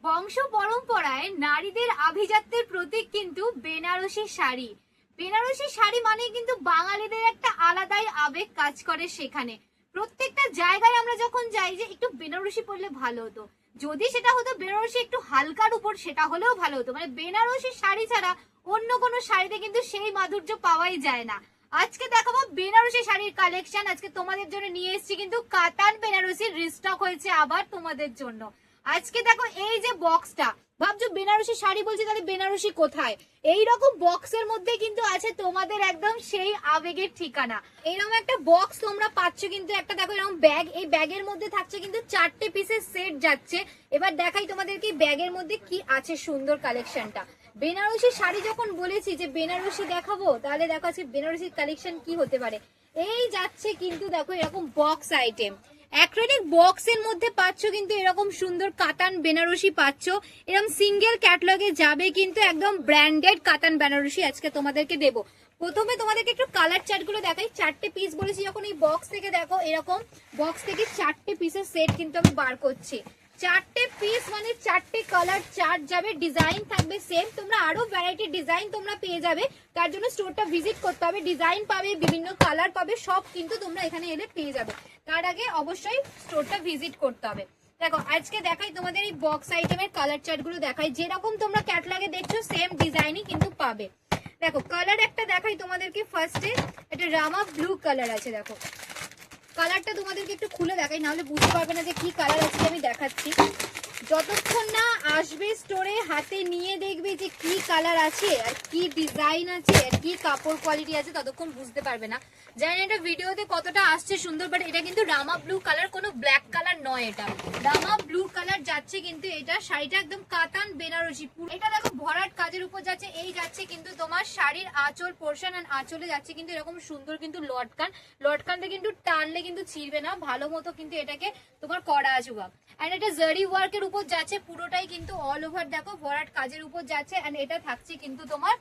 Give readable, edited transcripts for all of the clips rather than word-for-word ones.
বংশ পরম্পরায় নারীদের আভিজাত্যের প্রতীক কিন্তু বেনারসি শাড়ি। বেনারসি শাড়ি মানে কিন্তু বাঙালিদের একটা আলাদাই আবেগ কাজ করে সেখানে। প্রত্যেকটা জায়গায় আমরা যখন যাই যে একটু বেনারসি পরলে ভালো হতো, যদি সেটা হতো বেনারসি একটু হালকার উপর সেটা হলেও ভালো হতো, মানে বেনারসি শাড়ি ছাড়া অন্য কোনো শাড়িতে কিন্তু সেই মাধুর্য পাওয়াই যায় না। আজকে দেখাবো বেনারসি শাড়ির কালেকশন। আজকে তোমাদের জন্য নিয়ে এসেছি কিন্তু কাতান বেনারসি রিস্টক হয়েছে আবার তোমাদের জন্য। আজকে দেখো এই যে বক্সটা, ভাবছো বেনারসি শাড়ি বলছি তাহলে বেনারসি কোথায়, এইরকম বক্সের মধ্যে কিন্তু আছে তোমাদের একদম সেই আবেগের ঠিকানা। এইরকম একটা বক্স তোমরা পাচ্ছ, কিন্তু একটা দেখো এরকম ব্যাগ, এই ব্যাগের মধ্যে থাকছে কিন্তু 4টে পিসের সেট যাচ্ছে। এবার দেখাই তোমাদেরকে ব্যাগের মধ্যে কি আছে সুন্দর কালেকশনটা। বেনারসি শাড়ি যখন বলেছি যে বেনারসি দেখাবো, তাহলে দেখো আজকে বেনারসির কালেকশন কি হতে পারে। এই যাচ্ছে কিন্তু দেখো এরকম বক্স আইটেম, অ্যাক্রিলিক বক্সের মধ্যে পাচ্ছ কিন্তু এরকম সুন্দর কাতান বেনারসি পাচ্ছ। এরকম সিঙ্গেল ক্যাটালগে যাবে কিন্তু একদম ব্র্যান্ডেড কাতান বেনারসি আজকে তোমাদেরকে দেবো। প্রথমে তোমাদেরকে একটু কালার চার্ট গুলো দেখাই। 4টে পিস বলেছি যখন, এই বক্স থেকে দেখো এরকম বক্স থেকে 4টে পিসের সেট কিন্তু আমি বার করছি। 4টে পিস মানে 4টে কালার চার্ট যাবে, ডিজাইন থাকবে সেম। তোমরা আরো ভ্যারাইটি ডিজাইন তোমরা পেয়ে যাবে, তার জন্য স্টোরটা ভিজিট করতে হবে। ডিজাইন পাবে, বিভিন্ন কালার পাবে, সব কিন্তু তোমরা এখানে এলে পেয়ে যাবে। তার আগে অবশ্যই স্টোরটা ভিজিট করতে হবে। দেখো আজকে দেখাই তোমাদের এই বক্স আইটেমের কালার চার্ট গুলো দেখাই, যেরকম তোমরা ক্যাটালগে দেখছো সেম ডিজাইনই কিন্তু পাবে। দেখো কালার একটা দেখাই তোমাদেরকে। ফার্স্টে এটা রামা ব্লু কালার আছে, দেখো কালারটা তোমাদেরকে একটু খুলে দেখাই, নাহলে বুঝতে পারবে না যে কি কালার আছে। আমি দেখাচ্ছি, যতক্ষণ না আসবে স্টোরে হাতে নিয়ে দেখবে যে কি কালার আছে আর কি ডিজাইন আছে আর কি কাপড় কোয়ালিটি আছে, ততক্ষণ বুঝতে পারবে না। জানি এটা ভিডিওতে কতটা আসছে সুন্দর, বাট এটা কিন্তু রামা ব্লু কালার, কোনো ব্ল্যাক কালার নয়, এটা রামা ব্লু কালার যাচ্ছে কিন্তু। এটা শাড়িটা একদম কাতান বেনারসি, এটা দেখো ভরাট কাজের উপর যাচ্ছে। এই যাচ্ছে কিন্তু তোমার শাড়ির আঁচল পোর্শন, আর আঁচলে যাচ্ছে কিন্তু এরকম সুন্দর কিন্তু লটকান। লটকানটা কিন্তু টানলে কিন্তু ছিঁড়বে না, ভালো মতো কিন্তু এটাকে তোমার করা আছে ওয়ার্ক। এন্ড এটা জারি ওয়ার্কের উপর যাচ্ছে পুরোটাই কিন্তু, অল ওভার দেখো ভরাট কাজের উপর যাচ্ছে। এন্ড এটা থাকছে কিন্তু তোমার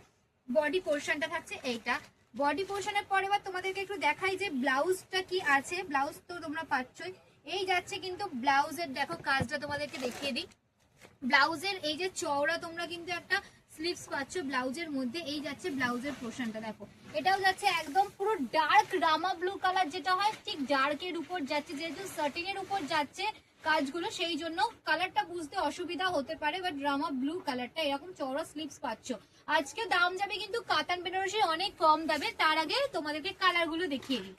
বডি পোর্শনটা থাকছে এইটা। বডি পোর্শনের পরে এবার তোমাদেরকে একটু দেখাই যে ব্লাউজটা কি আছে। ব্লাউজ তো তোমরা পাচ্ছই, এই যাচ্ছে কিন্তু ব্লাউজের দেখো কাজটা তোমাদেরকে দেখিয়ে দিই। ব্লাউজের এই যে চওড়া তোমরা কিন্তু একটা স্লিভস পাচ্ছ ব্লাউজের মধ্যে। এই যাচ্ছে ব্লাউজের পোর্শনটা, দেখো এটাও যাচ্ছে একদম পুরো ডার্ক রামা ব্লু কালার, যেটা হয় ঠিক ডার্কের উপর যাচ্ছে, যেহেতু সার্টিং এর উপর যাচ্ছে কাজগুলো, সেই জন্য কালারটা বুঝতে অসুবিধা হতে পারে। বাট রামা ব্লু কালারটা এরকম চওড়া স্লিভস পাচ্ছ। আজকে দাম যাবে কিন্তু কাতান বেনারসি অনেক কম দামে। তার আগে তোমাদেরকে কালার গুলো দেখিয়ে দিই।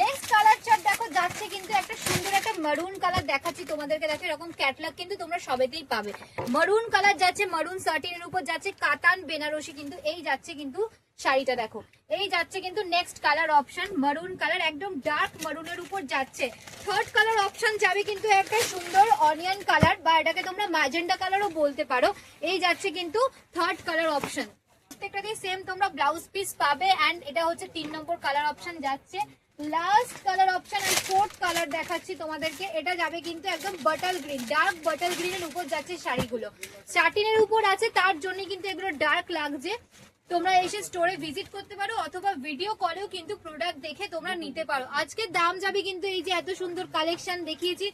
নেক্সট কালার চার্ট দেখো যাচ্ছে কিন্তু একটা সুন্দর একটা মারুন কালার দেখাচ্ছি তোমাদেরকে। দেখো এরকম ক্যাটলগ কিন্তু তোমরা সবেতেই পাবে। মারুন কালার যাচ্ছে, মারুন সার্টিনের উপর যাচ্ছে কাতান বেনারসি কিন্তু। এই যাচ্ছে কিন্তু শাড়িটা, দেখো এই যাচ্ছে কিন্তু নেক্সট কালার অপশন মারুন কালার, একদম ডার্ক মারুনের উপর যাচ্ছে। থার্ড কালার অপশন যাবে কিন্তু একটা সুন্দর অনিয়ন কালার, বা এটাকে তোমরা ম্যাজেন্ডা কালারও বলতে পারো। এই যাচ্ছে কিন্তু থার্ড কালার অপশন। প্রত্যেকটাতে সেম তোমরা ব্লাউজ পিস পাবে। এন্ড এটা হচ্ছে 3 নম্বর কালার অপশন যাচ্ছে। Last colour option and fourth colour দেখাচ্ছি তোমাদেরকে। এটা যাবে কিন্তু একদম বাটার গ্রিন, ডার্ক বাটার গ্রিনের উপর যাচ্ছে শাড়িগুলো। সাটিনের উপর আছে, তার জন্য কিন্তু এগুলো ডার্ক লাগছে। তোমরা এসে স্টোরে ভিজিট করতে পারো, অথবা ভিডিও কলেও কিন্তু প্রোডাক্ট দেখে তোমরা নিতে পারো। আজকে দাম যাবে কিন্তু এই যে এত সুন্দর কালেকশন দেখিয়েছি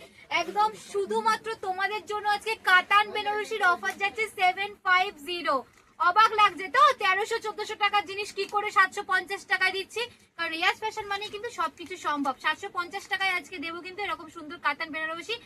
একদম শুধুমাত্র তোমাদের জন্য। আজকে কাতান বেনারসির অফার যাচ্ছে 750। অবাক লাগছে তো, 1300-1400 টাকার জিনিস কি করে 750 টাকায় দিচ্ছি। কারণ রিয়াজ ফ্যাশন মানে কিন্তু সবকিছু সম্ভব। 750 টাকায় আজকে দেবো কিন্তু এরকম সুন্দর কাতান বেনারসি।